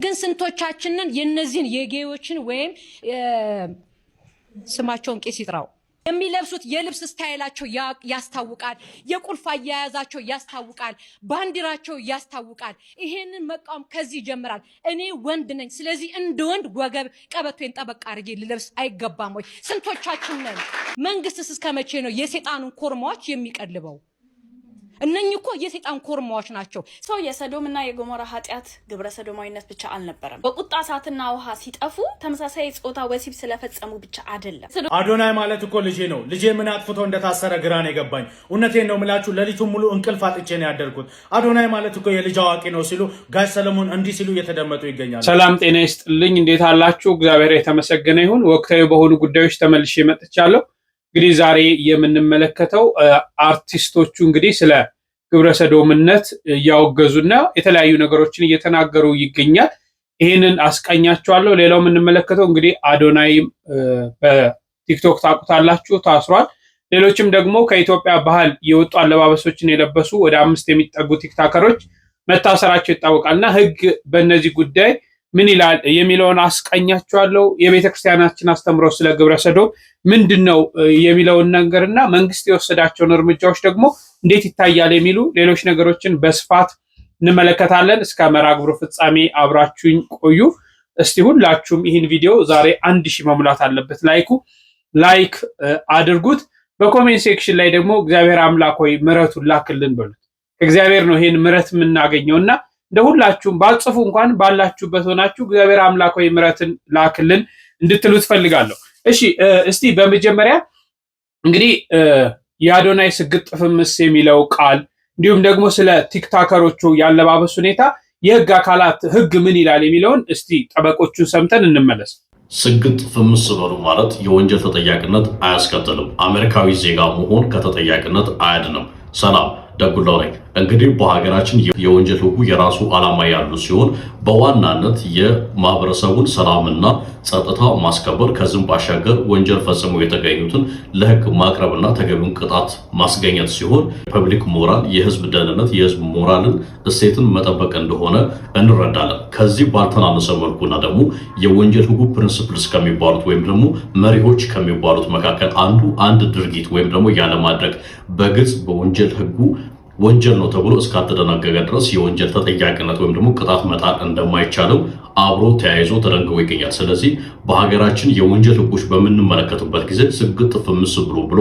ግን ስንቶቻችንን የነዚህን የጌዮችን ወይም ስማቸውን ቄስ ይጥራው የሚለብሱት የልብስ ስታይላቸው ያስታውቃል፣ የቁልፍ አያያዛቸው ያስታውቃል፣ ባንዲራቸው ያስታውቃል። ይሄንን መቃወም ከዚህ ይጀምራል። እኔ ወንድ ነኝ፣ ስለዚህ እንደ ወንድ ወገብ ቀበቶን ጠበቅ አድርጌ ልለብስ አይገባም ወይ? ስንቶቻችን ነን? መንግስትስ እስከመቼ ነው የሰይጣኑን ኮርማዎች የሚቀልበው? እነኚህ እኮ የሰይጣን ኮርማዎች ናቸው። ሰው የሰዶምና የጎሞራ ኃጢያት ግብረ ሰዶማዊነት ብቻ አልነበረም። በቁጣ እሳትና ውሃ ሲጠፉ ተመሳሳይ ጾታ ወሲብ ስለፈጸሙ ብቻ አይደለም። አዶናይ ማለት እኮ ልጄ ነው። ልጄ ምን አጥፍቶ እንደታሰረ ግራ ነው የገባኝ። እውነቴን ነው የምላችሁ፣ ሌሊቱን ሙሉ እንቅልፍ አጥቼ ነው ያደርኩት። አዶናይ ማለት እኮ የልጅ አዋቂ ነው ሲሉ ጋሽ ሰለሞን እንዲህ ሲሉ እየተደመጡ ይገኛሉ። ሰላም ጤና ይስጥልኝ። እንዴት አላችሁ? እግዚአብሔር የተመሰገነ ይሁን። ወቅታዊ በሆኑ ጉዳዮች ተመልሼ መጥቻለሁ። እንግዲህ ዛሬ የምንመለከተው አርቲስቶቹ እንግዲህ ስለ ግብረ ሰዶምነት እያወገዙና የተለያዩ ነገሮችን እየተናገሩ ይገኛል። ይህንን አስቃኛቸዋለሁ። ሌላው የምንመለከተው እንግዲህ አዶናይ በቲክቶክ ታውቁታላችሁ ታስሯል። ሌሎችም ደግሞ ከኢትዮጵያ ባህል የወጡ አለባበሶችን የለበሱ ወደ 5 የሚጠጉ ቲክታከሮች መታሰራቸው ይታወቃልና ሕግ በእነዚህ ጉዳይ ምን ይላል የሚለውን አስቃኛቸዋለሁ። የቤተክርስቲያናችን አስተምሮ ስለ ግብረ ሰዶም ምንድነው የሚለውን ነገርና መንግስት የወሰዳቸውን እርምጃዎች ደግሞ እንዴት ይታያል የሚሉ ሌሎች ነገሮችን በስፋት እንመለከታለን። እስከ መርሃ ግብሩ ፍጻሜ አብራችሁኝ ቆዩ። እስቲ ሁላችሁም ይህን ቪዲዮ ዛሬ 1000 መሙላት አለበት። ላይክ አድርጉት። በኮሜንት ሴክሽን ላይ ደግሞ እግዚአብሔር አምላክ ሆይ ምሕረቱን ላክልን በሉት። እግዚአብሔር ነው ይሄን ምሕረት የምናገኘውና እንደሁላችሁም ባጽፉ እንኳን ባላችሁበት ሆናችሁ እግዚአብሔር አምላክ ሆይ ምሕረትን ላክልን እንድትሉ ትፈልጋለሁ። እሺ እስቲ በመጀመሪያ እንግዲህ የአዶናይ ስግጥ ፍምስ የሚለው ቃል እንዲሁም ደግሞ ስለ ቲክታከሮቹ ያለባበስ ሁኔታ የህግ አካላት ህግ ምን ይላል የሚለውን እስቲ ጠበቆቹን ሰምተን እንመለስ። ስግጥ ፍምስ በሉ ማለት የወንጀል ተጠያቂነት አያስከትልም። አሜሪካዊ ዜጋ መሆን ከተጠያቂነት አያድንም። ሰላም ደጉላው ነኝ። እንግዲህ በሀገራችን የወንጀል ህጉ የራሱ ዓላማ ያሉ ሲሆን በዋናነት የማህበረሰቡን ሰላምና ጸጥታ ማስከበር ከዚህም ባሻገር ወንጀል ፈጽመው የተገኙትን ለህግ ማቅረብና ተገቢውን ቅጣት ማስገኘት ሲሆን ፐብሊክ ሞራል፣ የህዝብ ደህንነት፣ የህዝብ ሞራልን እሴትን መጠበቅ እንደሆነ እንረዳለን። ከዚህ ባልተናነሰ መልኩና ደግሞ የወንጀል ህጉ ፕሪንሲፕልስ ከሚባሉት ወይም ደግሞ መሪዎች ከሚባሉት መካከል አንድ ድርጊት ወይም ደግሞ ያለማድረግ በግልጽ በወንጀል ህጉ ወንጀል ነው ተብሎ እስካልተደነገገ ድረስ የወንጀል ተጠያቂነት ወይም ደግሞ ቅጣት መጣል እንደማይቻልም አብሮ ተያይዞ ተደንግጎ ይገኛል። ስለዚህ በሀገራችን የወንጀል ህጎች በምንመለከትበት ጊዜ ስግጥ ፍምስ ብሎ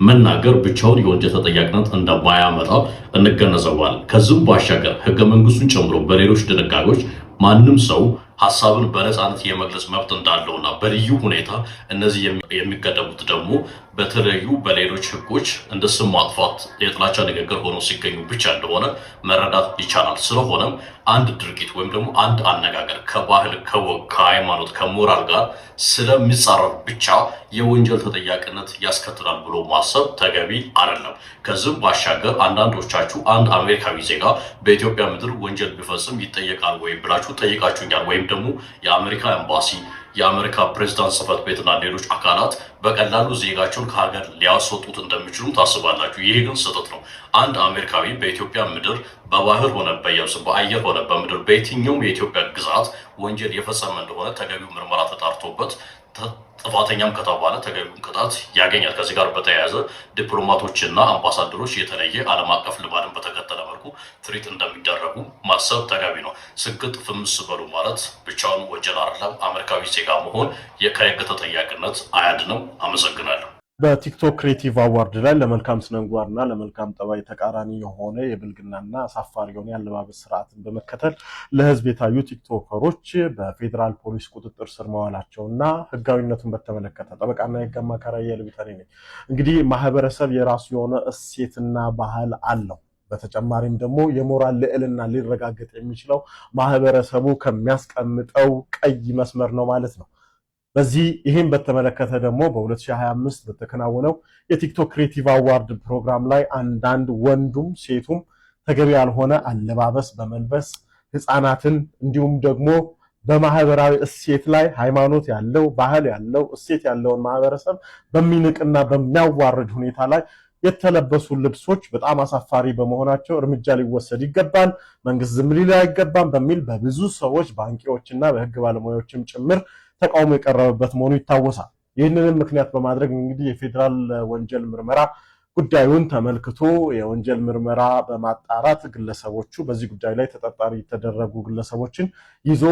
መናገር ብቻውን የወንጀል ተጠያቂነት እንደማያመጣ እንገነዘባለን። ከዚህም ባሻገር ህገ መንግስቱን ጨምሮ በሌሎች ድንጋጌዎች ማንም ሰው ሐሳብን በነፃነት የመግለጽ መብት እንዳለውና በልዩ ሁኔታ እነዚህ የሚገደቡት ደግሞ በተለዩ በሌሎች ህጎች እንደ ስም ማጥፋት የጥላቻ ንግግር ሆኖ ሲገኙ ብቻ እንደሆነ መረዳት ይቻላል። ስለሆነም አንድ ድርጊት ወይም ደግሞ አንድ አነጋገር ከባህል፣ ከወግ፣ ከሃይማኖት፣ ከሞራል ጋር ስለሚጻረር ብቻ የወንጀል ተጠያቂነት ያስከትላል ብሎ ማሰብ ተገቢ አይደለም። ከዚህም ባሻገር አንዳንዶቻችሁ አንድ አሜሪካዊ ዜጋ በኢትዮጵያ ምድር ወንጀል ቢፈጽም ይጠየቃል ወይ ብላችሁ ጠይቃችሁኛል። ወይም ደግሞ የአሜሪካ ኤምባሲ፣ የአሜሪካ ፕሬዝዳንት ጽሕፈት ቤትና ሌሎች አካላት በቀላሉ ዜጋቸውን ከሀገር ሊያስወጡት እንደሚችሉ ታስባላችሁ። ይህ ግን ስህተት ነው። አንድ አሜሪካዊ በኢትዮጵያ ምድር በባህር ሆነ በየብስ በአየር ሆነ በምድር በየትኛውም የኢትዮጵያ ግዛት ወንጀል የፈጸመ እንደሆነ ተገቢው ምርመራ ተጣርቶበት ጥፋተኛም ከተባለ ተገቢውን ቅጣት ያገኛል። ከዚህ ጋር በተያያዘ ዲፕሎማቶችና አምባሳደሮች የተለየ ዓለም አቀፍ ልማድን በተከተለ መልኩ ትሪት እንደሚደረጉ ማሰብ ተገቢ ነው። ስግጥ ፍምስ በሉ ማለት ብቻውን ወንጀል አይደለም። አሜሪካዊ ዜጋ መሆን ከህግ ተጠያቂነት አያድንም። አመሰግናለሁ። በቲክቶክ ክሬቲቭ አዋርድ ላይ ለመልካም ስነምግባርና ለመልካም ጠባይ ተቃራኒ የሆነ የብልግናና አሳፋሪ የሆነ የአለባበስ ስርዓትን በመከተል ለህዝብ የታዩ ቲክቶከሮች በፌዴራል ፖሊስ ቁጥጥር ስር መዋላቸውና ህጋዊነቱን በተመለከተ ጠበቃና የህግ አማካሪ የልብታኔ ነኝ። እንግዲህ ማህበረሰብ የራሱ የሆነ እሴትና ባህል አለው። በተጨማሪም ደግሞ የሞራል ልዕልና ሊረጋገጥ የሚችለው ማህበረሰቡ ከሚያስቀምጠው ቀይ መስመር ነው ማለት ነው። በዚህ ይሄን በተመለከተ ደግሞ በ2025 በተከናወነው የቲክቶክ ክሬቲቭ አዋርድ ፕሮግራም ላይ አንዳንድ ወንዱም ሴቱም ተገቢ ያልሆነ አለባበስ በመልበስ ህፃናትን እንዲሁም ደግሞ በማህበራዊ እሴት ላይ ሃይማኖት ያለው ባህል ያለው እሴት ያለውን ማህበረሰብ በሚንቅና በሚያዋርድ ሁኔታ ላይ የተለበሱ ልብሶች በጣም አሳፋሪ በመሆናቸው እርምጃ ሊወሰድ ይገባል፣ መንግስት ዝም ሊል አይገባም በሚል በብዙ ሰዎች በአንቂዎችና በህግ ባለሙያዎችም ጭምር ተቃውሞ የቀረበበት መሆኑ ይታወሳል። ይህንንም ምክንያት በማድረግ እንግዲህ የፌዴራል ወንጀል ምርመራ ጉዳዩን ተመልክቶ የወንጀል ምርመራ በማጣራት ግለሰቦቹ በዚህ ጉዳይ ላይ ተጠርጣሪ የተደረጉ ግለሰቦችን ይዞ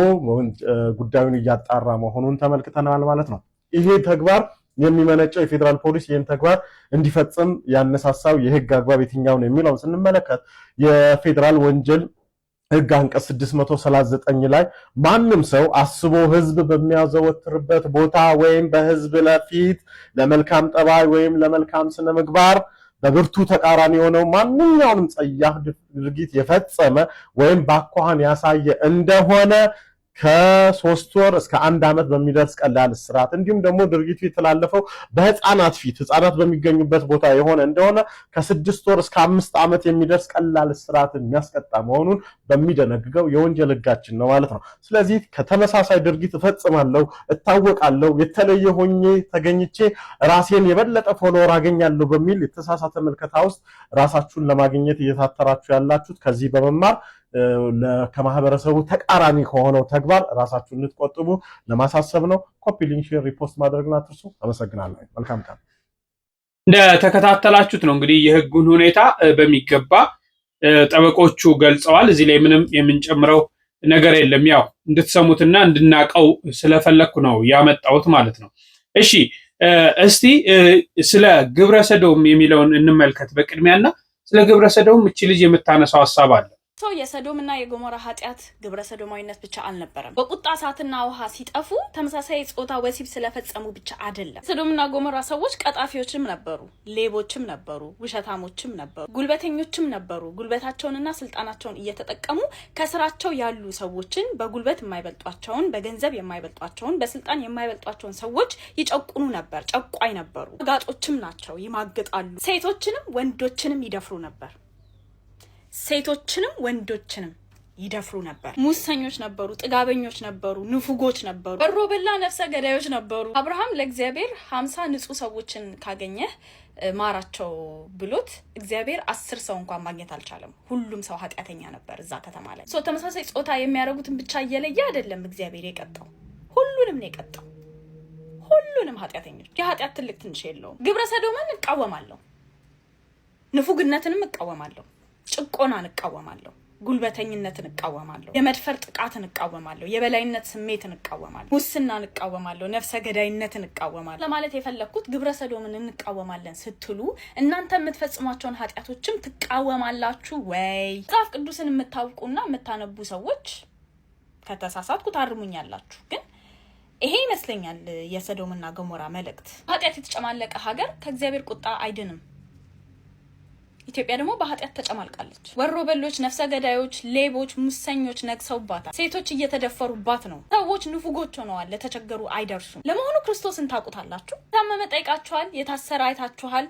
ጉዳዩን እያጣራ መሆኑን ተመልክተናል ማለት ነው። ይሄ ተግባር የሚመነጨው የፌዴራል ፖሊስ ይህን ተግባር እንዲፈጽም ያነሳሳው የህግ አግባብ የትኛውን የሚለውን ስንመለከት የፌዴራል ወንጀል ህግ አንቀጽ 639 ላይ ማንም ሰው አስቦ ህዝብ በሚያዘወትርበት ቦታ ወይም በህዝብ ለፊት ለመልካም ጠባይ ወይም ለመልካም ስነ ምግባር በብርቱ ተቃራኒ የሆነው ማንኛውንም ጸያፍ ድርጊት የፈጸመ ወይም በአኳኋን ያሳየ እንደሆነ ከ3 ወር እስከ 1 ዓመት በሚደርስ ቀላል እስራት እንዲሁም ደግሞ ድርጊቱ የተላለፈው በህፃናት ፊት ህፃናት በሚገኙበት ቦታ የሆነ እንደሆነ ከ6 ወር እስከ 5 ዓመት የሚደርስ ቀላል እስራት የሚያስቀጣ መሆኑን በሚደነግገው የወንጀል ህጋችን ነው ማለት ነው። ስለዚህ ከተመሳሳይ ድርጊት እፈጽማለሁ፣ እታወቃለሁ፣ የተለየ ሆኜ ተገኝቼ ራሴን የበለጠ ፎሎወር አገኛለሁ በሚል የተሳሳተ መልከታ ውስጥ ራሳችሁን ለማግኘት እየታተራችሁ ያላችሁት ከዚህ በመማር ከማህበረሰቡ ተቃራኒ ከሆነው ተግባር ራሳችሁን እንድትቆጥቡ ለማሳሰብ ነው። ኮፒ ሊንክ፣ ሼር፣ ሪፖስት ማድረግና አትርሱ። አመሰግናለሁ። መልካም ቀን። እንደተከታተላችሁት ነው እንግዲህ የህጉን ሁኔታ በሚገባ ጠበቆቹ ገልጸዋል። እዚህ ላይ ምንም የምንጨምረው ነገር የለም። ያው እንድትሰሙትና እንድናቀው ስለፈለኩ ነው ያመጣሁት ማለት ነው። እሺ እስቲ ስለ ግብረ ሰዶም የሚለውን እንመልከት በቅድሚያና ስለ ግብረ ሰዶም እቺ ልጅ የምታነሳው ሐሳብ አለ። የሰዶምና የጎሞራ ኃጢአት ግብረ ሰዶማዊነት ብቻ አልነበረም። በቁጣ እሳትና ውሃ ሲጠፉ ተመሳሳይ ጾታ ወሲብ ስለፈጸሙ ብቻ አይደለም። ሰዶምና ጎሞራ ሰዎች ቀጣፊዎችም ነበሩ፣ ሌቦችም ነበሩ፣ ውሸታሞችም ነበሩ፣ ጉልበተኞችም ነበሩ። ጉልበታቸውንና ስልጣናቸውን እየተጠቀሙ ከስራቸው ያሉ ሰዎችን በጉልበት የማይበልጧቸውን፣ በገንዘብ የማይበልጧቸውን፣ በስልጣን የማይበልጧቸውን ሰዎች ይጨቁኑ ነበር። ጨቋኝ ነበሩ። ጋጦችም ናቸው፣ ይማግጣሉ። ሴቶችንም ወንዶችንም ይደፍሩ ነበር። ሴቶችንም ወንዶችንም ይደፍሩ ነበር። ሙሰኞች ነበሩ፣ ጥጋበኞች ነበሩ፣ ንፉጎች ነበሩ፣ በሮ በላ ነፍሰ ገዳዮች ነበሩ። አብርሃም ለእግዚአብሔር 50 ንጹህ ሰዎችን ካገኘህ ማራቸው ብሎት እግዚአብሔር 10 ሰው እንኳን ማግኘት አልቻለም። ሁሉም ሰው ኃጢአተኛ ነበር እዛ ከተማ ላይ። ተመሳሳይ ጾታ የሚያደርጉትን ብቻ እየለየ አይደለም እግዚአብሔር የቀጣው፣ ሁሉንም ነው የቀጣው። ሁሉንም ኃጢአተኞች። የኃጢአት ትልቅ ትንሽ የለውም። ግብረ ሰዶምን እቃወማለሁ፣ ንፉግነትንም እቃወማለሁ፣ ጭቆናን እቃወማለሁ፣ ጉልበተኝነትን እቃወማለሁ፣ የመድፈር ጥቃትን እቃወማለሁ፣ የበላይነት ስሜትን እቃወማለሁ፣ ሙስናን እቃወማለሁ፣ ነፍሰ ገዳይነትን እቃወማለሁ። ለማለት የፈለኩት ግብረ ሰዶምን እንቃወማለን ስትሉ እናንተ የምትፈጽሟቸውን ኃጢአቶችም ትቃወማላችሁ ወይ? መጽሐፍ ቅዱስን የምታውቁና የምታነቡ ሰዎች ከተሳሳትኩ ታርሙኛላችሁ። ግን ይሄ ይመስለኛል የሰዶምና ገሞራ መልእክት። ኃጢአት የተጨማለቀ ሀገር ከእግዚአብሔር ቁጣ አይድንም። ኢትዮጵያ ደግሞ በኃጢአት ተጨማልቃለች። ወሮ በሎች፣ ነፍሰ ገዳዮች፣ ሌቦች፣ ሙሰኞች ነግሰውባታል። ሴቶች እየተደፈሩባት ነው። ሰዎች ንፉጎች ሆነዋል፣ ለተቸገሩ አይደርሱም። ለመሆኑ ክርስቶስን ታውቁታላችሁ? የታመመ ጠይቃችኋል? የታሰረ አይታችኋል?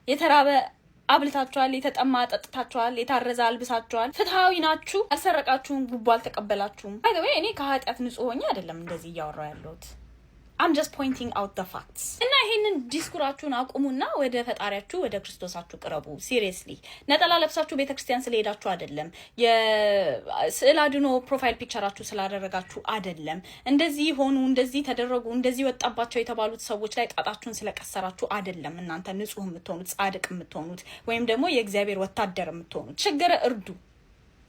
የተራበ አብልታችኋል? የተጠማ አጠጥታችኋል? የታረዘ አልብሳችኋል? ፍትሃዊ ናችሁ? አልሰረቃችሁም? ጉቦ አልተቀበላችሁም? ባይ ዘ ዌይ እኔ ከኃጢአት ንጹህ ሆኜ አይደለም እንደዚህ እያወራሁ ያለሁት። I'm just pointing out the facts. እና ይሄንን ዲስኩራችሁን አቁሙና ወደ ፈጣሪያችሁ ወደ ክርስቶሳችሁ ቅረቡ። ሲሪየስሊ ነጠላ ለብሳችሁ ቤተክርስቲያን ስለሄዳችሁ አይደለም፣ የስዕል አድኖ ፕሮፋይል ፒክቸራችሁ ስላደረጋችሁ አይደለም፣ እንደዚህ ሆኑ፣ እንደዚህ ተደረጉ፣ እንደዚህ ወጣባቸው የተባሉት ሰዎች ላይ ጣጣችሁን ስለቀሰራችሁ አይደለም እናንተ ንጹህ የምትሆኑት፣ ጻድቅ የምትሆኑት፣ ወይም ደግሞ የእግዚአብሔር ወታደር የምትሆኑት። ችግር እርዱ፣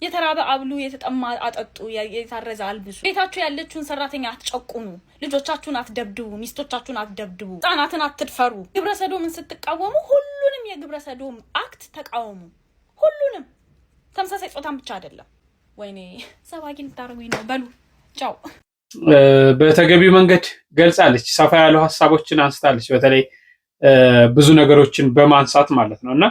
የተራበ አብሉ፣ የተጠማ አጠጡ፣ የታረዘ አልብሱ። ቤታችሁ ያለችውን ሰራተኛ አትጨቁኑ፣ ልጆቻችሁን አትደብድቡ፣ ሚስቶቻችሁን አትደብድቡ፣ ህጻናትን አትድፈሩ። ግብረ ሰዶምን ስትቃወሙ ሁሉንም የግብረ ሰዶም አክት ተቃወሙ። ሁሉንም፣ ተመሳሳይ ጾታን ብቻ አይደለም። ወይኔ ሰባኪ ልታረጉኝ ነው። በሉ ቻው። በተገቢው መንገድ ገልጻለች። ሰፋ ያሉ ሀሳቦችን አንስታለች። በተለይ ብዙ ነገሮችን በማንሳት ማለት ነውና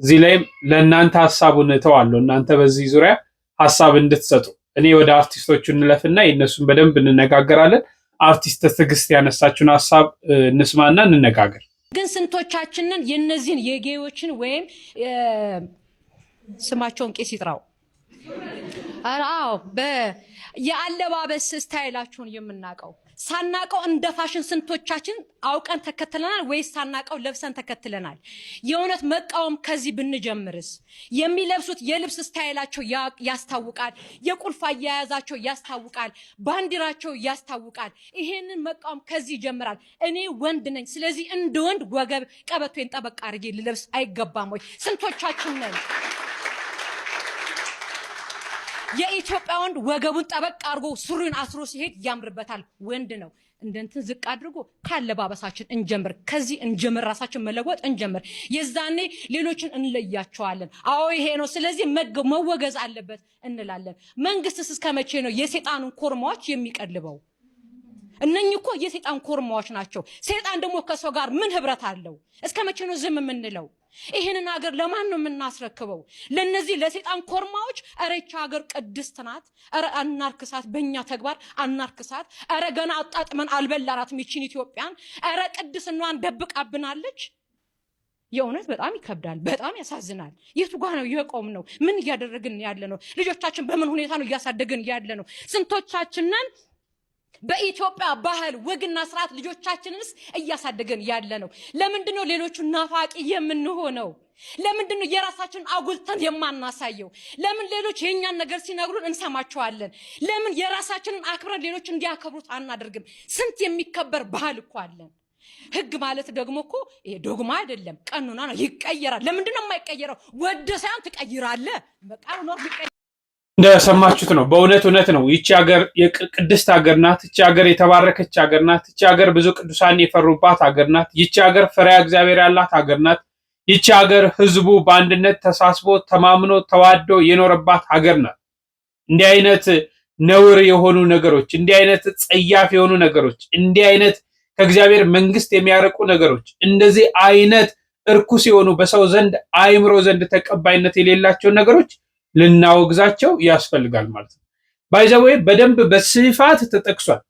እዚህ ላይም ለእናንተ ሀሳቡን እተዋለሁ። እናንተ በዚህ ዙሪያ ሀሳብ እንድትሰጡ። እኔ ወደ አርቲስቶቹ እንለፍና የእነሱን በደንብ እንነጋገራለን። አርቲስት ትዕግስት ያነሳችውን ሀሳብ እንስማና እንነጋገር። ግን ስንቶቻችንን የነዚህን የጌዮችን ወይም ስማቸውን ቄስ ይጥራው የአለባበስ ስታይላችሁን የምናውቀው ሳናቀው እንደ ፋሽን ስንቶቻችን አውቀን ተከትለናል ወይስ ሳናቀው ለብሰን ተከትለናል? የእውነት መቃወም ከዚህ ብንጀምርስ? የሚለብሱት የልብስ ስታይላቸው ያስታውቃል። የቁልፍ አያያዛቸው ያስታውቃል። ባንዲራቸው ያስታውቃል። ይሄንን መቃወም ከዚህ ይጀምራል። እኔ ወንድ ነኝ፣ ስለዚህ እንደ ወንድ ወገብ ቀበቶን ጠበቅ አድርጌ ልለብስ አይገባም ወይ? ስንቶቻችን ነን? የኢትዮጵያ ወንድ ወገቡን ጠበቅ አድርጎ ሱሪን አስሮ ሲሄድ ያምርበታል። ወንድ ነው። እንደንትን ዝቅ አድርጎ ካለባበሳችን እንጀምር። ከዚህ እንጀምር። ራሳችን መለወጥ እንጀምር። የዛኔ ሌሎችን እንለያቸዋለን። አዎ ይሄ ነው፣ ስለዚህ መወገዝ አለበት እንላለን። መንግስትስ እስከ መቼ ነው የሰይጣኑን ኮርማዎች የሚቀልበው? እነኚህ እኮ የሰይጣን ኮርማዎች ናቸው። ሰይጣን ደግሞ ከሰው ጋር ምን ህብረት አለው? እስከ መቼ ነው ዝም የምንለው? ይሄንን ሀገር ለማን ነው የምናስረክበው? ለነዚህ ለሰይጣን ኮርማዎች? ኧረ ይህች ሀገር ቅድስት ናት። ኧረ አናርክሳት፣ በእኛ ተግባር አናርክሳት። ኧረ ገና አጣጥመን አልበላናትም ይችን ኢትዮጵያን። ኧረ ቅድስናዋን ደብቃብናለች። የእውነት በጣም ይከብዳል፣ በጣም ያሳዝናል። የቱ ጋር ነው የቆም ነው? ምን እያደረግን ያለ ነው? ልጆቻችን በምን ሁኔታ ነው እያሳደግን ያለ ነው? ስንቶቻችንን በኢትዮጵያ ባህል ወግና ስርዓት ልጆቻችንንስ እያሳደገን ያለ ነው? ለምንድነው ሌሎቹ ናፋቂ የምንሆነው? ለምንድነው የራሳችንን አጉልተን የማናሳየው? ለምን ሌሎች የኛን ነገር ሲነግሩን እንሰማቸዋለን? ለምን የራሳችንን አክብረን ሌሎች እንዲያከብሩት አናደርግም? ስንት የሚከበር ባህል እኮ አለን። ህግ ማለት ደግሞ እኮ ዶግማ አይደለም፣ ቀኑና ነው። ይቀየራል። ለምንድነው የማይቀየረው? ወደ ሳይሆን ትቀይራለህ። በቃ ነው ይቀየራል። እንደሰማችሁት ነው። በእውነት እውነት ነው። ይቺ ሀገር የቅድስት ሀገር ናት። ይቺ ሀገር የተባረከች ሀገር ናት። ይቺ ሀገር ብዙ ቅዱሳን የፈሩባት ሀገር ናት። ይቺ ሀገር ፈሪሃ እግዚአብሔር ያላት ሀገር ናት። ይቺ ሀገር ህዝቡ በአንድነት ተሳስቦ ተማምኖ ተዋዶ የኖረባት ሀገር ናት። እንዲህ አይነት ነውር የሆኑ ነገሮች፣ እንዲህ አይነት ጸያፍ የሆኑ ነገሮች፣ እንዲህ አይነት ከእግዚአብሔር መንግስት የሚያርቁ ነገሮች፣ እንደዚህ አይነት እርኩስ የሆኑ በሰው ዘንድ አእምሮ ዘንድ ተቀባይነት የሌላቸው ነገሮች ልናወግዛቸው ያስፈልጋል ማለት ነው። ባይዘዌ በደንብ በስፋት ተጠቅሷል።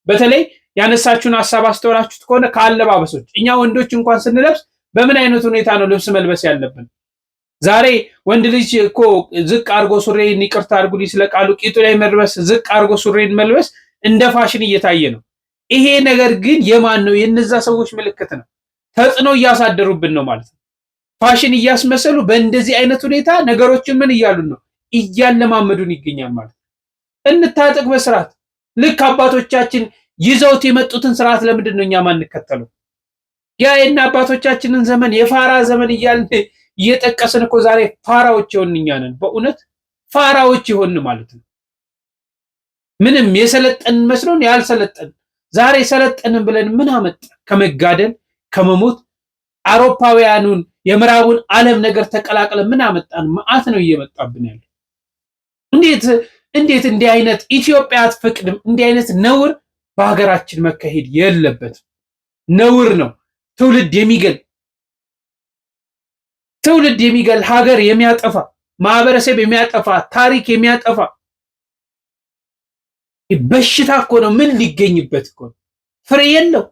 በተለይ ያነሳችሁን ሐሳብ አስተውላችሁት ከሆነ ከአለባበሶች እኛ ወንዶች እንኳን ስንለብስ በምን አይነት ሁኔታ ነው ልብስ መልበስ ያለብን? ዛሬ ወንድ ልጅ እኮ ዝቅ አድርጎ ሱሪን፣ ይቅርታ አድርጉልኝ ስለቃሉ፣ ቂጡ ላይ መልበስ፣ ዝቅ አድርጎ ሱሪን መልበስ እንደ ፋሽን እየታየ ነው። ይሄ ነገር ግን የማን ነው? የነዛ ሰዎች ምልክት ነው። ተጽዕኖ እያሳደሩብን ነው ማለት ነው። ፋሽን እያስመሰሉ በእንደዚህ አይነት ሁኔታ ነገሮችን ምን እያሉን ነው? እያለማመዱን ይገኛል ማለት ነው። እንታጠቅ በስርዓት ልክ አባቶቻችን ይዘውት የመጡትን ስርዓት ለምንድን ነው እኛ ማንከተለው? ያ የእነ አባቶቻችንን ዘመን የፋራ ዘመን እያልን እየጠቀስን እኮ ዛሬ ፋራዎች የሆንን እኛ ነን። በእውነት ፋራዎች የሆንን ማለት ነው። ምንም የሰለጠንን መስሎን ያልሰለጠን ዛሬ ሰለጠንን ብለን ምን አመጣ? ከመጋደል ከመሞት አውሮፓውያኑን የምዕራቡን ዓለም ነገር ተቀላቅለን ምን አመጣን? መዓት ነው እየመጣብን ያለው። እንዴት እንዲህ አይነት ኢትዮጵያ አትፈቅድም። እንዲህ አይነት ነውር በሀገራችን መካሄድ የለበትም። ነውር ነው። ትውልድ የሚገል ሀገር የሚያጠፋ ማህበረሰብ የሚያጠፋ ታሪክ የሚያጠፋ በሽታ እኮ ነው። ምን ሊገኝበት እኮ ነው? ፍሬ የለው።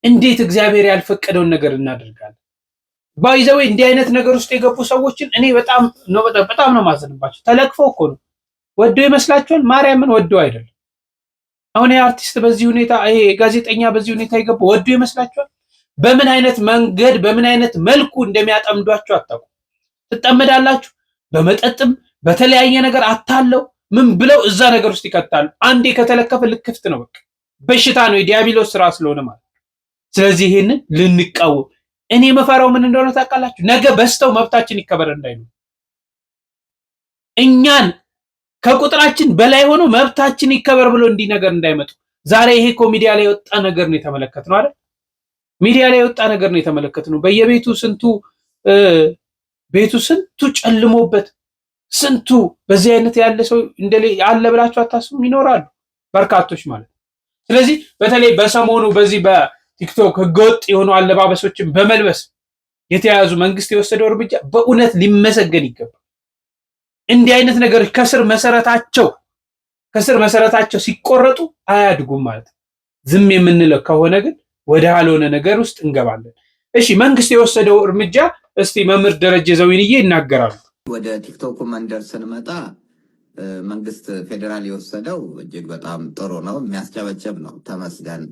እንዴት እግዚአብሔር ያልፈቀደውን ነገር እናደርጋለን? ባይዘው እንዲህ አይነት ነገር ውስጥ የገቡ ሰዎችን እኔ በጣም ነው ማዘንባቸው። ተለክፈው እኮ ነው። ወደው ይመስላችኋል? ማርያምን ወደው አይደለም። አሁን የአርቲስት በዚህ ሁኔታ ይሄ ጋዜጠኛ በዚህ ሁኔታ የገቡ ወደው ይመስላችኋል? በምን አይነት መንገድ በምን አይነት መልኩ እንደሚያጠምዷቸው አታውቁም። ትጠመዳላችሁ። በመጠጥም በተለያየ ነገር አታለው ምን ብለው እዛ ነገር ውስጥ ይከታሉ። አንዴ ከተለከፈ ልክፍት ነው። በቃ በሽታ ነው። የዲያብሎስ ስራ ስለሆነ ማለት። ስለዚህ ይሄንን ልንቃወም። እኔ መፈራው ምን እንደሆነ ታውቃላችሁ? ነገ በስተው መብታችን ይከበር እንዳይሉ እኛን ከቁጥራችን በላይ ሆኖ መብታችን ይከበር ብሎ እንዲህ ነገር እንዳይመጡ። ዛሬ ይሄ እኮ ሚዲያ ላይ የወጣ ነገር ነው የተመለከትነው አይደል? ሚዲያ ላይ የወጣ ነገር ነው የተመለከትነው። በየቤቱ ስንቱ ጨልሞበት ስንቱ በዚህ አይነት ያለ ሰው አለ ብላችሁ አታስቡም? ይኖራሉ በርካቶች ማለት። ስለዚህ በተለይ በሰሞኑ በዚህ በቲክቶክ ህገወጥ የሆኑ አለባበሶችን በመልበስ የተያዙ መንግስት የወሰደው እርምጃ በእውነት ሊመሰገን ይገባል። እንዲህ አይነት ነገሮች ከስር መሰረታቸው ሲቆረጡ አያድጉም ማለት ነው። ዝም የምንለው ከሆነ ግን ወደ ያልሆነ ነገር ውስጥ እንገባለን። እሺ መንግስት የወሰደው እርምጃ እስቲ መምህር ደረጀ ዘዊንዬ ይናገራሉ። ወደ ቲክቶክ መንደር ስንመጣ መንግስት ፌዴራል የወሰደው እጅግ በጣም ጥሩ ነው፣ የሚያስጨበጭብ ነው። ተመስገን።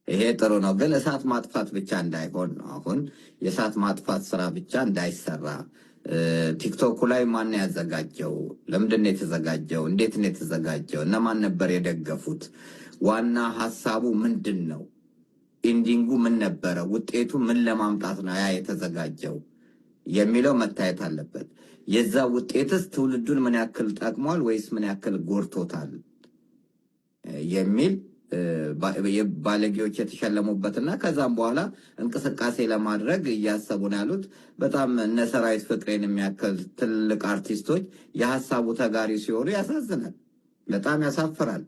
ይሄ ጥሩ ነው፣ ግን እሳት ማጥፋት ብቻ እንዳይሆን ነው። አሁን የእሳት ማጥፋት ስራ ብቻ እንዳይሰራ። ቲክቶኩ ላይ ማን ያዘጋጀው? ለምንድን ነው የተዘጋጀው? እንዴት ነው የተዘጋጀው? እነማን ነበር የደገፉት? ዋና ሐሳቡ ምንድን ነው? ኢንዲንጉ ምን ነበረ? ውጤቱ ምን ለማምጣት ነው ያ የተዘጋጀው የሚለው መታየት አለበት። የዛ ውጤትስ ትውልዱን ምን ያክል ጠቅሟል ወይስ ምን ያክል ጎድቶታል የሚል ባለጌዎች የተሸለሙበትና ከዛም በኋላ እንቅስቃሴ ለማድረግ እያሰቡ ነው ያሉት። በጣም እነ ሰራዊት ፍቅሬን የሚያክል ትልቅ አርቲስቶች የሐሳቡ ተጋሪ ሲሆኑ ያሳዝናል። በጣም ያሳፍራል።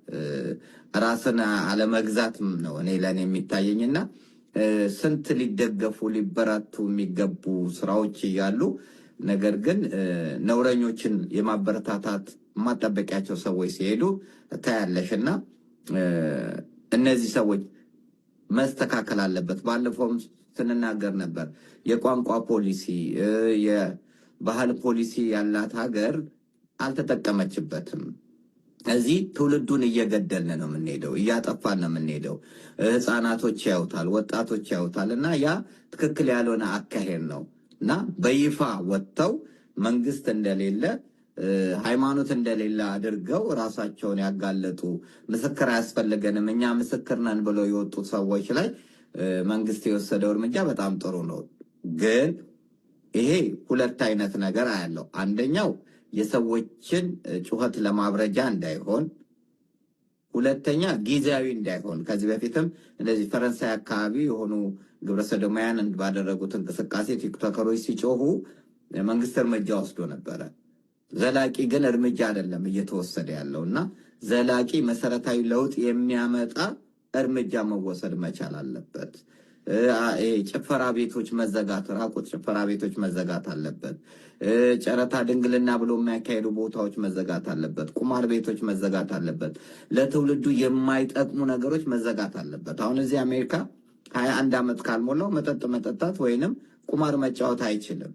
ራስን አለመግዛትም ነው እኔ ለኔ የሚታየኝና ስንት ሊደገፉ ሊበራቱ የሚገቡ ስራዎች እያሉ ነገር ግን ነውረኞችን የማበረታታት ማጠበቂያቸው ሰዎች ሲሄዱ ታያለሽና እነዚህ ሰዎች መስተካከል አለበት። ባለፈውም ስንናገር ነበር። የቋንቋ ፖሊሲ የባህል ፖሊሲ ያላት ሀገር አልተጠቀመችበትም። እዚህ ትውልዱን እየገደልን ነው የምንሄደው፣ እያጠፋን ነው የምንሄደው። ህፃናቶች ያዩታል፣ ወጣቶች ያዩታል እና ያ ትክክል ያልሆነ አካሄድ ነው እና በይፋ ወጥተው መንግስት እንደሌለ ሃይማኖት እንደሌለ አድርገው ራሳቸውን ያጋለጡ ምስክር አያስፈልገንም እኛ ምስክር ነን ብለው የወጡ ሰዎች ላይ መንግስት የወሰደው እርምጃ በጣም ጥሩ ነው። ግን ይሄ ሁለት አይነት ነገር አያለው። አንደኛው የሰዎችን ጩኸት ለማብረጃ እንዳይሆን፣ ሁለተኛ ጊዜያዊ እንዳይሆን። ከዚህ በፊትም እንደዚህ ፈረንሳይ አካባቢ የሆኑ ግብረሰዶማውያን ባደረጉት እንቅስቃሴ ቲክቶከሮች ሲጮሁ መንግስት እርምጃ ወስዶ ነበረ። ዘላቂ ግን እርምጃ አይደለም እየተወሰደ ያለው እና ዘላቂ መሰረታዊ ለውጥ የሚያመጣ እርምጃ መወሰድ መቻል አለበት። ጭፈራ ቤቶች መዘጋት፣ ራቁት ጭፈራ ቤቶች መዘጋት አለበት። ጨረታ ድንግልና ብሎ የሚያካሄዱ ቦታዎች መዘጋት አለበት። ቁማር ቤቶች መዘጋት አለበት። ለትውልዱ የማይጠቅሙ ነገሮች መዘጋት አለበት። አሁን እዚህ አሜሪካ 21 ዓመት ካልሞላው መጠጥ መጠጣት ወይንም ቁማር መጫወት አይችልም።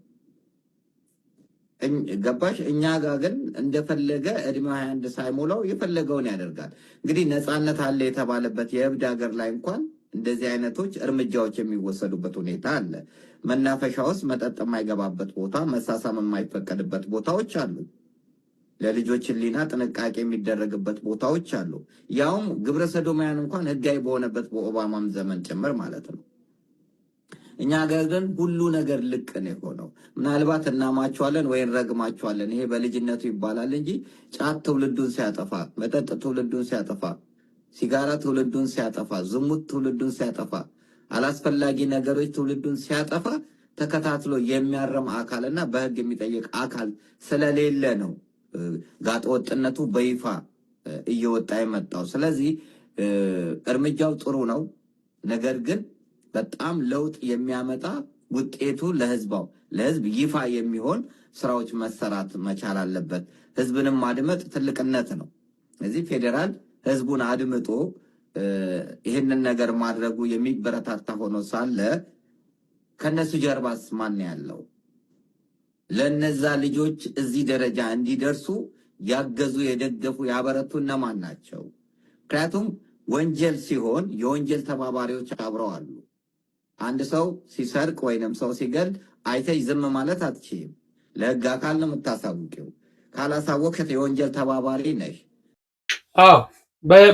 ገባሽ? እኛ ጋር ግን እንደፈለገ እድሜው 21 ሳይሞላው የፈለገውን ያደርጋል። እንግዲህ ነፃነት አለ የተባለበት የእብድ ሀገር ላይ እንኳን እንደዚህ አይነቶች እርምጃዎች የሚወሰዱበት ሁኔታ አለ። መናፈሻ ውስጥ መጠጥ የማይገባበት ቦታ፣ መሳሳም የማይፈቀድበት ቦታዎች አሉ። ለልጆች ሕሊና ጥንቃቄ የሚደረግበት ቦታዎች አሉ። ያውም ግብረ ሰዶማውያን እንኳን ህጋዊ በሆነበት በኦባማም ዘመን ጭምር ማለት ነው። እኛ ጋር ግን ሁሉ ነገር ልቅ ነው የሆነው። ምናልባት እናማቸዋለን ወይ እንረግማቸዋለን፣ ይሄ በልጅነቱ ይባላል እንጂ ጫት ትውልዱን ሲያጠፋ፣ መጠጥ ትውልዱን ሲያጠፋ፣ ሲጋራ ትውልዱን ሲያጠፋ፣ ዝሙት ትውልዱን ሲያጠፋ፣ አላስፈላጊ ነገሮች ትውልዱን ሲያጠፋ ተከታትሎ የሚያረም አካልና በህግ የሚጠይቅ አካል ስለሌለ ነው ጋጠወጥነቱ በይፋ እየወጣ የመጣው። ስለዚህ እርምጃው ጥሩ ነው፣ ነገር ግን በጣም ለውጥ የሚያመጣ ውጤቱ ለህዝብ ይፋ የሚሆን ስራዎች መሰራት መቻል አለበት። ህዝብንም ማድመጥ ትልቅነት ነው። እዚህ ፌዴራል ህዝቡን አድምጦ ይህንን ነገር ማድረጉ የሚበረታታ ሆኖ ሳለ ከነሱ ጀርባስ ማን ያለው? ለነዛ ልጆች እዚህ ደረጃ እንዲደርሱ ያገዙ፣ የደገፉ፣ ያበረቱ እነማን ናቸው? ምክንያቱም ወንጀል ሲሆን የወንጀል ተባባሪዎች አብረው አሉ። አንድ ሰው ሲሰርቅ ወይንም ሰው ሲገል አይተሽ ዝም ማለት አትችይም። ለህግ አካል ነው የምታሳውቂው። ካላሳወቅሽ የወንጀል ተባባሪ ነሽ። አዎ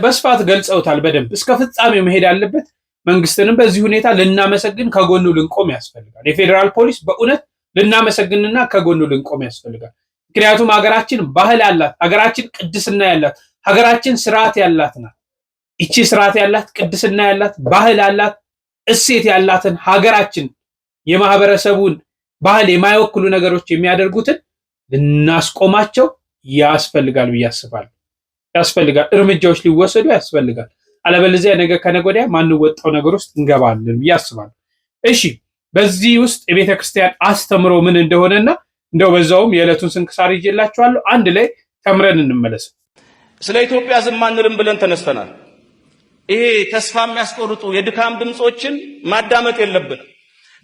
በስፋት ገልጸውታል። በደንብ እስከ ፍጻሜው መሄድ አለበት። መንግስትንም በዚህ ሁኔታ ልናመሰግን ከጎኑ ልንቆም ያስፈልጋል። የፌዴራል ፖሊስ በእውነት ልናመሰግንና ከጎኑ ልንቆም ያስፈልጋል። ምክንያቱም ሀገራችን ባህል አላት፣ ሀገራችን ቅድስና ያላት፣ ሀገራችን ስርዓት ያላት ናት። ይቺ ስርዓት ያላት፣ ቅድስና ያላት፣ ባህል አላት፣ እሴት ያላትን ሀገራችን የማህበረሰቡን ባህል የማይወክሉ ነገሮች የሚያደርጉትን ልናስቆማቸው ያስፈልጋል ብዬ አስባለሁ። ያስፈልጋል፣ እርምጃዎች ሊወሰዱ ያስፈልጋል። አለበለዚያ ነገ ከነገ ወዲያ ማንወጣው ነገር ውስጥ እንገባለን ብዬ አስባለሁ። እሺ፣ በዚህ ውስጥ የቤተ ክርስቲያን አስተምሮ ምን እንደሆነና እንደው በዛውም የዕለቱን ስንክሳር ይዤላችኋለሁ። አንድ ላይ ተምረን እንመለስ። ስለ ኢትዮጵያ ዝም አንልም ብለን ተነስተናል። ይሄ ተስፋ የሚያስቆርጡ የድካም ድምጾችን ማዳመጥ የለብንም።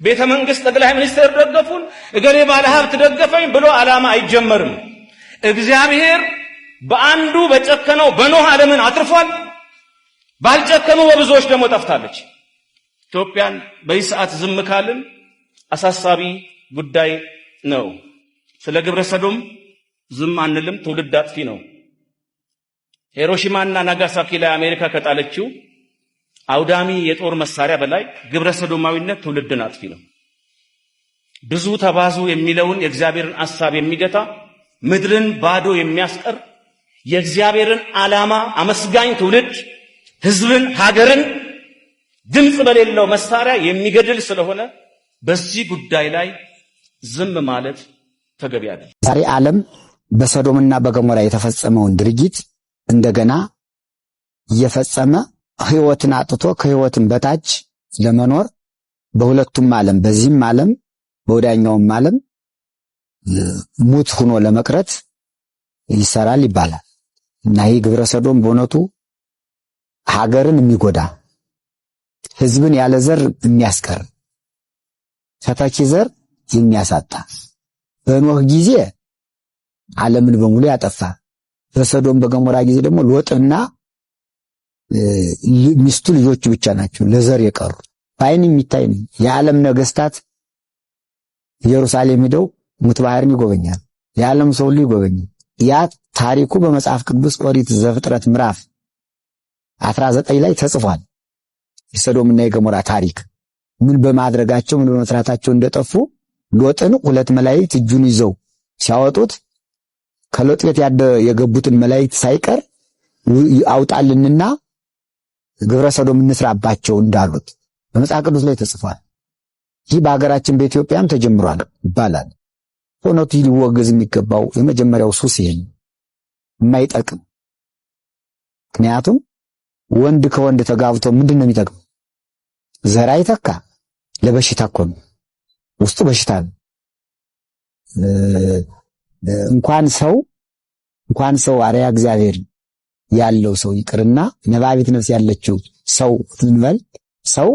ቤተ መንግስት ጠቅላይ ሚኒስትር ደገፉን፣ እገሌ ባለ ሀብት ደገፈኝ ብሎ ዓላማ አይጀመርም። እግዚአብሔር በአንዱ በጨከነው በኖህ ዓለምን አትርፏል። ባልጨከኑ በብዙዎች ደግሞ ጠፍታለች። ኢትዮጵያን በዚህ ሰዓት ዝም ካልን አሳሳቢ ጉዳይ ነው። ስለ ግብረ ሰዶም ዝም አንልም። ትውልድ አጥፊ ነው። ሂሮሺማና ናጋሳኪ ላይ አሜሪካ ከጣለችው አውዳሚ የጦር መሳሪያ በላይ ግብረ ሰዶማዊነት ትውልድን አጥፊ ነው። ብዙ ተባዙ የሚለውን የእግዚአብሔርን ሐሳብ የሚገታ ምድርን ባዶ የሚያስቀር የእግዚአብሔርን ዓላማ አመስጋኝ ትውልድ ህዝብን ሀገርን ድምጽ በሌለው መሳሪያ የሚገድል ስለሆነ በዚህ ጉዳይ ላይ ዝም ማለት ተገቢ አይደለም። ዛሬ ዓለም በሰዶምና በገሞራ የተፈጸመውን ድርጊት እንደገና እየፈጸመ ህይወትን አጥቶ ከህይወትን በታች ለመኖር በሁለቱም ዓለም በዚህም ዓለም በወዳኛውም ዓለም ሙት ሆኖ ለመቅረት ይሰራል ይባላል እና ይህ ግብረ ሰዶም በእውነቱ ሀገርን የሚጎዳ ህዝብን ያለ ዘር የሚያስቀር ተተኪ ዘር የሚያሳጣ በኖህ ጊዜ ዓለምን በሙሉ ያጠፋ በሰዶም በገሞራ ጊዜ ደግሞ ሎጥና ሚስቱ ልጆቹ ብቻ ናቸው ለዘር የቀሩ። በዓይን የሚታይ ነው። የዓለም ነገስታት ኢየሩሳሌም ሄደው ሙት ባህርን ይጎበኛል። የዓለም ሰው ሁሉ ይጎበኛል። ያ ታሪኩ በመጽሐፍ ቅዱስ ኦሪት ዘፍጥረት ምዕራፍ 19 ላይ ተጽፏል። የሰዶምና የገሞራ ታሪክ ምን በማድረጋቸው ምን በመስራታቸው እንደጠፉ ሎጥን ሁለት መላእክት እጁን ይዘው ሲያወጡት ከሎጥ ቤት የገቡትን መላእክት ሳይቀር አውጣልንና ግብረ ሰዶም እንስራባቸው እንዳሉት በመጽሐፍ ቅዱስ ላይ ተጽፏል። ይህ በሀገራችን በኢትዮጵያም ተጀምሯል ይባላል። ሆኖት ሊወገዝ የሚገባው የመጀመሪያው ሱስ ይሄ የማይጠቅም። ምክንያቱም ወንድ ከወንድ ተጋብቶ ምንድነው የሚጠቅም? ዘር አይተካ፣ ለበሽታ እኮ ነው። ውስጡ በሽታ ነው። እንኳን ሰው አርያ እግዚአብሔር ያለው ሰው ይቅርና ነባቢት ነፍስ ያለችው ሰው ትንበል ሰው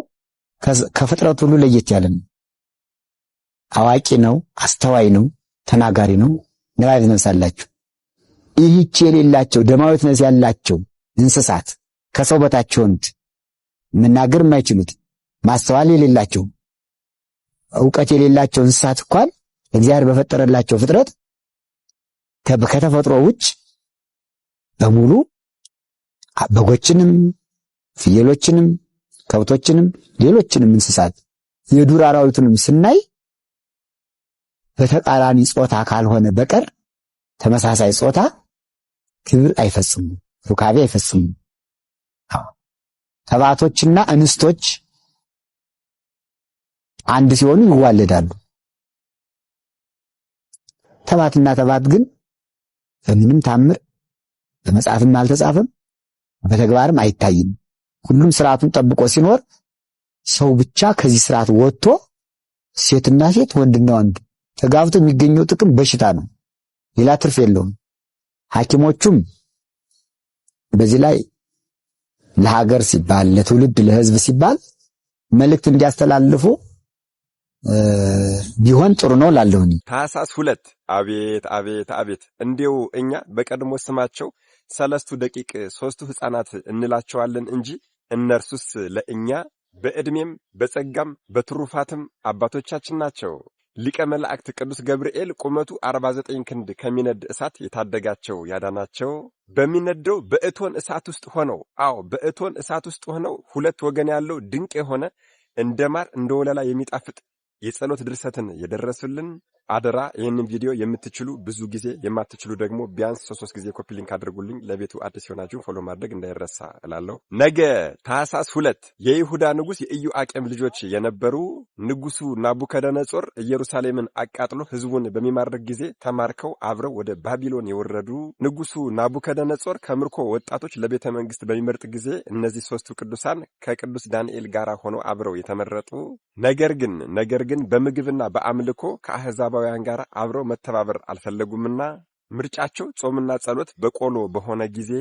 ከፍጥረት ሁሉ ለየት ያለ ነው። አዋቂ ነው፣ አስተዋይ ነው፣ ተናጋሪ ነው። ነባቢት ነፍስ አላቸው። ይህች የሌላቸው ደማዊት ነፍስ ያላቸው እንስሳት ከሰው በታች ሆኑት መናገር የማይችሉት ማስተዋል የሌላቸው ዕውቀት የሌላቸው እንስሳት እንኳን እግዚአብሔር በፈጠረላቸው ፍጥረት ከተፈጥሮ ውጭ በሙሉ በጎችንም ፍየሎችንም ከብቶችንም ሌሎችንም እንስሳት የዱር አራዊቱንም ስናይ በተቃራኒ ጾታ ካልሆነ በቀር ተመሳሳይ ጾታ ክብር አይፈጽሙም፣ ሩካቤ አይፈጽሙም። ተባቶችና እንስቶች አንድ ሲሆኑ ይዋለዳሉ። ተባትና ተባት ግን በምንም ታምር በመጽሐፍም አልተጻፈም፣ በተግባርም አይታይም። ሁሉም ስርዓቱን ጠብቆ ሲኖር ሰው ብቻ ከዚህ ስርዓት ወጥቶ ሴትና ሴት ወንድና ወንድ ተጋብቶ የሚገኘው ጥቅም በሽታ ነው፣ ሌላ ትርፍ የለውም። ሐኪሞቹም በዚህ ላይ ለሀገር ሲባል ለትውልድ ለህዝብ ሲባል መልእክት እንዲያስተላልፉ ቢሆን ጥሩ ነው ላለሁኝ። ታኅሳስ 2 አቤት አቤት አቤት! እንዴው እኛ በቀድሞ ስማቸው 3 ደቂቅ 3 ሕፃናት እንላቸዋለን እንጂ እነርሱስ ለእኛ በዕድሜም በጸጋም በትሩፋትም አባቶቻችን ናቸው። ሊቀ መላእክት ቅዱስ ገብርኤል ቁመቱ 49 ክንድ ከሚነድ እሳት የታደጋቸው ያዳናቸው በሚነደው በእቶን እሳት ውስጥ ሆነው በእቶን እሳት ውስጥ ሆነው ሁለት ወገን ያለው ድንቅ የሆነ እንደ ማር እንደ ወለላ የሚጣፍጥ የጸሎት ድርሰትን የደረሱልን አደራ ይህንን ቪዲዮ የምትችሉ ብዙ ጊዜ የማትችሉ ደግሞ ቢያንስ 3 ጊዜ ኮፒ ሊንክ አድርጉልኝ። ለቤቱ አዲስ የሆናችሁ ፎሎ ማድረግ እንዳይረሳ እላለሁ። ነገ ታኅሳስ 2 የይሁዳ ንጉሥ የኢዮአቄም ልጆች የነበሩ ንጉሡ ናቡከደነጾር ኢየሩሳሌምን አቃጥሎ ሕዝቡን በሚማርክ ጊዜ ተማርከው አብረው ወደ ባቢሎን የወረዱ ንጉሡ ናቡከደነጾር ከምርኮ ወጣቶች ለቤተ መንግሥት በሚመርጥ ጊዜ እነዚህ 3ቱ ቅዱሳን ከቅዱስ ዳንኤል ጋር ሆነው አብረው የተመረጡ ነገር ግን በምግብና በአምልኮ ከአሕዛባውያን ጋር አብረው መተባበር አልፈለጉምና ምርጫቸው ጾምና ጸሎት በቆሎ በሆነ ጊዜ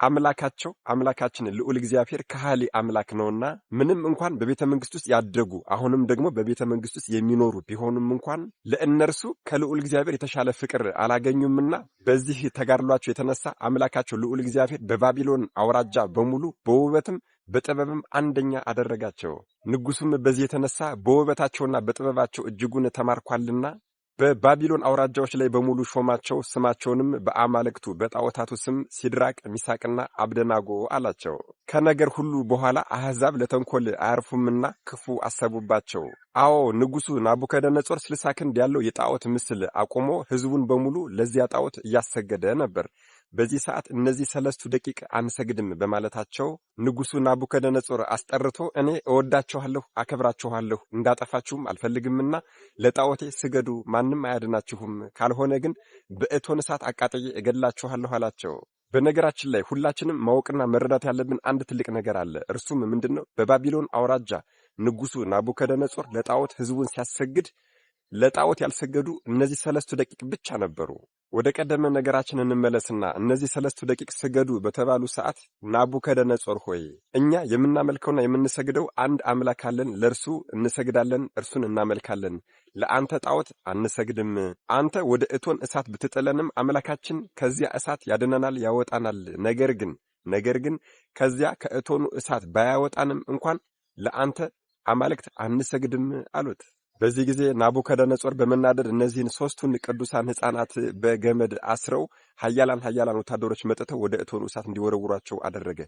አምላካችን ልዑል እግዚአብሔር ከሃሊ አምላክ ነውና ምንም እንኳን በቤተ መንግስት ውስጥ ያደጉ አሁንም ደግሞ በቤተ መንግስት ውስጥ የሚኖሩ ቢሆኑም እንኳን ለእነርሱ ከልዑል እግዚአብሔር የተሻለ ፍቅር አላገኙምና በዚህ ተጋድሏቸው የተነሳ አምላካቸው ልዑል እግዚአብሔር በባቢሎን አውራጃ በሙሉ በውበትም በጥበብም አንደኛ አደረጋቸው። ንጉሱም በዚህ የተነሳ በውበታቸውና በጥበባቸው እጅጉን ተማርኳልና በባቢሎን አውራጃዎች ላይ በሙሉ ሾማቸው። ስማቸውንም በአማልክቱ በጣዖታቱ ስም ሲድራቅ ሚሳቅና አብደናጎ አላቸው። ከነገር ሁሉ በኋላ አሕዛብ ለተንኮል አያርፉምና ክፉ አሰቡባቸው። አዎ ንጉሱ ናቡከደነጾር 60 ክንድ ያለው የጣዖት ምስል አቁሞ ሕዝቡን በሙሉ ለዚያ ጣዖት እያሰገደ ነበር። በዚህ ሰዓት እነዚህ 3 ደቂቅ አንሰግድም በማለታቸው ንጉሱ ናቡከደነጾር አስጠርቶ እኔ እወዳችኋለሁ፣ አከብራችኋለሁ፣ እንዳጠፋችሁም አልፈልግምና ለጣዖቴ ስገዱ፣ ማንም አያድናችሁም፣ ካልሆነ ግን በእቶን እሳት አቃጥዬ እገድላችኋለሁ አላቸው። በነገራችን ላይ ሁላችንም ማወቅና መረዳት ያለብን አንድ ትልቅ ነገር አለ። እርሱም ምንድነው? በባቢሎን አውራጃ ንጉሱ ናቡከደነጾር ለጣዖት ሕዝቡን ሲያሰግድ ለጣዖት ያልሰገዱ እነዚህ 3 ደቂቅ ብቻ ነበሩ። ወደ ቀደመ ነገራችን እንመለስና እነዚህ 3 ደቂቅ ስገዱ በተባሉ ሰዓት ናቡከደነጾር ሆይ እኛ የምናመልከውና የምንሰግደው አንድ አምላክ አለን፣ ለእርሱ እንሰግዳለን፣ እርሱን እናመልካለን። ለአንተ ጣዖት አንሰግድም። አንተ ወደ እቶን እሳት ብትጥለንም አምላካችን ከዚያ እሳት ያድነናል፣ ያወጣናል። ነገር ግን ከዚያ ከእቶኑ እሳት ባያወጣንም እንኳን ለአንተ አማልክት አንሰግድም አሉት። በዚህ ጊዜ ናቡከደነጾር በመናደድ እነዚህን 3ቱን ቅዱሳን ሕፃናት በገመድ አስረው ኃያላን ወታደሮች መጥተው ወደ እቶኑ እሳት እንዲወረውሯቸው አደረገ።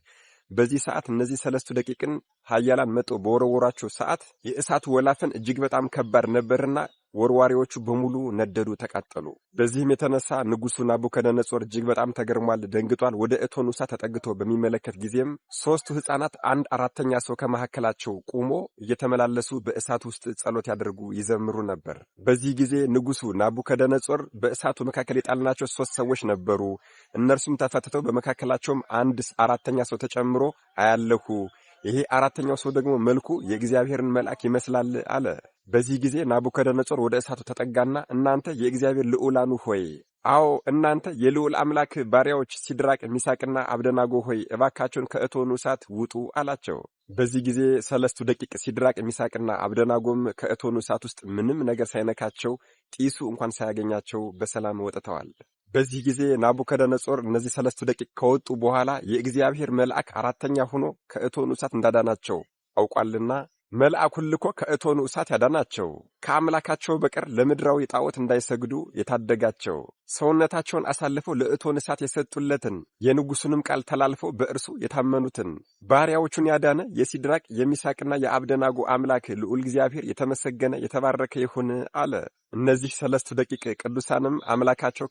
በዚህ ሰዓት እነዚህ 3 ደቂቅን ኃያላን መጥተው በወረወሯቸው ሰዓት የእሳቱ ወላፈን እጅግ በጣም ከባድ ነበርና ወርዋሪዎቹ በሙሉ ነደዱ፣ ተቃጠሉ። በዚህም የተነሳ ንጉሱ ናቡከደነጾር እጅግ በጣም ተገርሟል፣ ደንግጧል። ወደ እቶኑ እሳት ተጠግቶ በሚመለከት ጊዜም 3ቱ ሕፃናት 1/4ኛ ሰው ከመካከላቸው ቆሞ እየተመላለሱ በእሳቱ ውስጥ ጸሎት ያደርጉ ይዘምሩ ነበር። በዚህ ጊዜ ንጉሱ ናቡከደነጾር በእሳቱ መካከል የጣልናቸው 3 ሰዎች ነበሩ። እነርሱም ተፈትተው በመካከላቸውም 1/4ኛ ሰው ተጨምሮ አያለሁ። ይሄ 4ኛው ሰው ደግሞ መልኩ የእግዚአብሔርን መልአክ ይመስላል አለ። በዚህ ጊዜ ናቡከደነጾር ወደ እሳቱ ተጠጋና እናንተ የእግዚአብሔር ልዑላኑ ሆይ፣ አዎ እናንተ የልዑል አምላክ ባሪያዎች ሲድራቅ ሚሳቅና አብደናጎ ሆይ እባካችሁን ከእቶኑ እሳት ውጡ አላቸው። በዚህ ጊዜ 3 ደቂቅ ሲድራቅ ሚሳቅና አብደናጎም ከእቶኑ እሳት ውስጥ ምንም ነገር ሳይነካቸው ጢሱ እንኳን ሳያገኛቸው በሰላም ወጥተዋል። በዚህ ጊዜ ናቡከደነጾር እነዚህ 3 ደቂቅ ከወጡ በኋላ የእግዚአብሔር መልአክ 4ኛ ሆኖ ከእቶኑ እሳት እንዳዳናቸው አውቋልና መልአኩን ልኮ ከእቶኑ እሳት ያዳናቸው። ከአምላካቸው በቀር ለምድራዊ ጣዖት እንዳይሰግዱ የታደጋቸው፣ ሰውነታቸውን አሳልፈው ለእቶን እሳት የሰጡለትን የንጉሱንም ቃል ተላልፈው በእርሱ የታመኑትን ባሪያዎቹን ያዳነ የሲድራቅ የሚሳቅና የአብደናጎ አምላክ ልዑል እግዚአብሔር የተመሰገነ የተባረከ ይሁን አለ። እነዚህ 3 ደቂቅ ቅዱሳንም አምላካቸው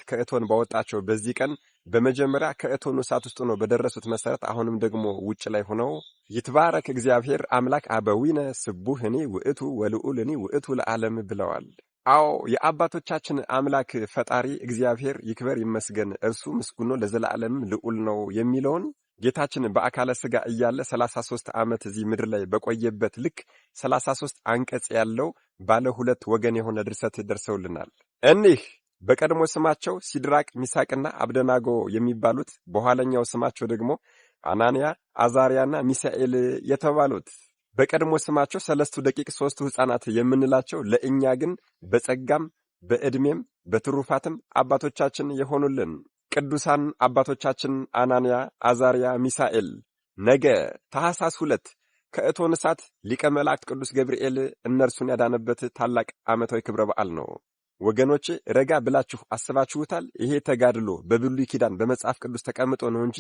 ከእቶን ባወጣቸው በዚህ ቀን በመጀመሪያ ከእቶኑ እሳት ውስጥ ነው በደረሱት መሰረት አሁንም ደግሞ ውጭ ላይ ሆነው ይትባረክ እግዚአብሔር አምላክ አበዊነ ስቡህኒ ውእቱ ወልዑልኒ ውእቱ ለዓለም ብለዋል። አዎ የአባቶቻችን አምላክ ፈጣሪ እግዚአብሔር ይክበር ይመስገን፣ እርሱ ምስጉኖ ለዘላለም ልዑል ነው የሚለውን ጌታችን በአካለ ሥጋ እያለ 33 ዓመት እዚህ ምድር ላይ በቆየበት ልክ 33 አንቀጽ ያለው ባለ 2 ወገን የሆነ ድርሰት ደርሰውልናል። እኒህ በቀድሞ ስማቸው ሲድራቅ ሚሳቅና አብደናጎ የሚባሉት በኋለኛው ስማቸው ደግሞ አናንያ፣ አዛርያና ሚሳኤል የተባሉት በቀድሞ ስማቸው 3 ደቂቅ 3ቱ ሕፃናት የምንላቸው ለእኛ ግን በጸጋም በዕድሜም በትሩፋትም አባቶቻችን የሆኑልን ቅዱሳን አባቶቻችን አናንያ፣ አዛርያ፣ ሚሳኤል ነገ ታኅሳስ 2 ከእቶን እሳት ሊቀ መላእክት ቅዱስ ገብርኤል እነርሱን ያዳነበት ታላቅ ዓመታዊ ክብረ በዓል ነው። ወገኖቼ ረጋ ብላችሁ አስባችሁታል? ይሄ ተጋድሎ በብሉይ ኪዳን በመጽሐፍ ቅዱስ ተቀምጦ ነው እንጂ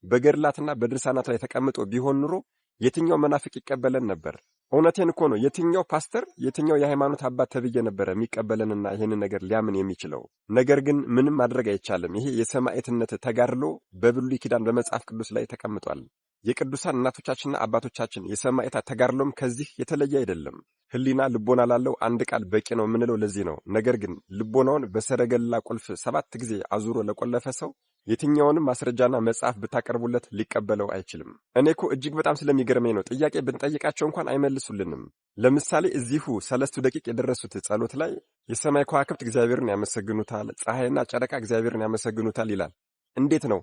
በገድላትና በድርሳናት ላይ ተቀምጦ ቢሆን ኑሮ የትኛው መናፍቅ ይቀበለን ነበር? እውነቴን እኮ ነው። የትኛው ፓስተር፣ የትኛው የሃይማኖት አባት ተብዬ ነበር የሚቀበለንና ይህንን ነገር ሊያምን የሚችለው? ነገር ግን ምንም ማድረግ አይቻልም። ይሄ የሰማዕትነት ተጋድሎ በብሉይ ኪዳን በመጽሐፍ ቅዱስ ላይ ተቀምጧል። የቅዱሳን እናቶቻችንና አባቶቻችን የሰማዕታት ተጋድሎም ከዚህ የተለየ አይደለም። ሕሊና ልቦና ላለው አንድ ቃል በቂ ነው የምንለው ለዚህ ነው። ነገር ግን ልቦናውን በሰረገላ ቁልፍ 7 ጊዜ አዙሮ ለቆለፈ ሰው የትኛውንም ማስረጃና መጽሐፍ ብታቀርቡለት ሊቀበለው አይችልም። እኔ እኮ እጅግ በጣም ስለሚገርመኝ ነው። ጥያቄ ብንጠይቃቸው እንኳን አይመልሱልንም። ለምሳሌ እዚሁ 3 ደቂቅ የደረሱት ጸሎት ላይ የሰማይ ከዋክብት እግዚአብሔርን ያመሰግኑታል፣ ፀሐይና ጨረቃ እግዚአብሔርን ያመሰግኑታል ይላል። እንዴት ነው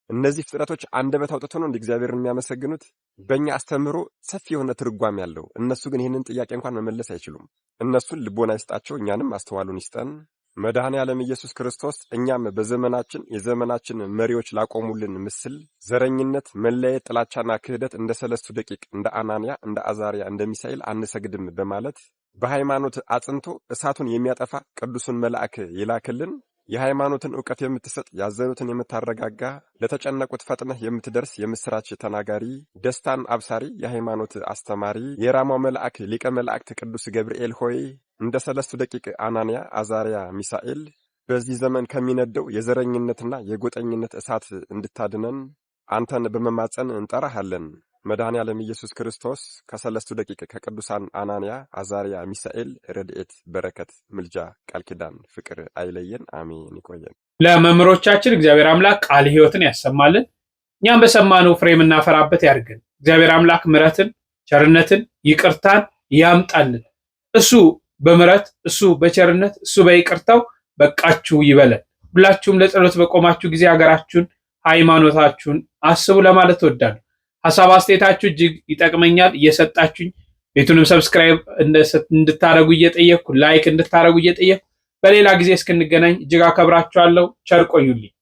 እነዚህ ፍጥረቶች አንደበት አውጥተው ነው እንደ እግዚአብሔርን የሚያመሰግኑት? በእኛ አስተምህሮ ሰፊ የሆነ ትርጓሜ ያለው፣ እነሱ ግን ይህንን ጥያቄ እንኳን መመለስ አይችሉም። እነሱን ልቦና ይስጣቸው፣ እኛንም ማስተዋሉን ይስጠን። መድኃኔ ዓለም ኢየሱስ ክርስቶስ እኛም በዘመናችን የዘመናችን መሪዎች ላቆሙልን ምስል ዘረኝነት፣ መለያየት፣ ጥላቻና ክህደት እንደ ሰለስቱ ደቂቅ እንደ አናንያ፣ እንደ አዛሪያ፣ እንደ ሚሳኤል አንሰግድም በማለት በሃይማኖት አጽንቶ እሳቱን የሚያጠፋ ቅዱሱን መልአክ ይላክልን። የሃይማኖትን ዕውቀት የምትሰጥ ያዘኑትን የምታረጋጋ ለተጨነቁት ፈጥነህ የምትደርስ የምስራች ተናጋሪ ደስታን አብሳሪ የሃይማኖት አስተማሪ የራማው መልአክ ሊቀ መላእክት ቅዱስ ገብርኤል ሆይ እንደ ሰለስቱ ደቂቅ አናንያ፣ አዛሪያ፣ ሚሳኤል በዚህ ዘመን ከሚነደው የዘረኝነትና የጎጠኝነት እሳት እንድታድነን አንተን በመማጸን እንጠራሃለን። መድኃኔ ዓለም ኢየሱስ ክርስቶስ ከሰለስቱ ደቂቅ ከቅዱሳን አናንያ፣ አዛሪያ፣ ሚሳኤል ረድኤት፣ በረከት፣ ምልጃ፣ ቃል ኪዳን፣ ፍቅር አይለየን። አሜን። ይቆየን። ለመምህሮቻችን እግዚአብሔር አምላክ ቃል ሕይወትን ያሰማልን፣ እኛም በሰማነው ፍሬ የምናፈራበት ያድርገን። እግዚአብሔር አምላክ ምሕረትን፣ ቸርነትን፣ ይቅርታን ያምጣልን። እሱ በምሕረት እሱ በቸርነት እሱ በይቅርታው በቃችሁ ይበለን። ሁላችሁም ለጸሎት በቆማችሁ ጊዜ ሀገራችሁን ሃይማኖታችሁን አስቡ ለማለት እወዳለሁ። ሐሳብ አስተያየታችሁ እጅግ ይጠቅመኛል። እየሰጣችሁኝ ቤቱንም ሰብስክራይብ እንድታረጉ እየጠየቅኩ ላይክ እንድታረጉ እየጠየቅኩ በሌላ ጊዜ እስክንገናኝ እጅግ አከብራችኋለሁ። ቸር ቆዩልኝ።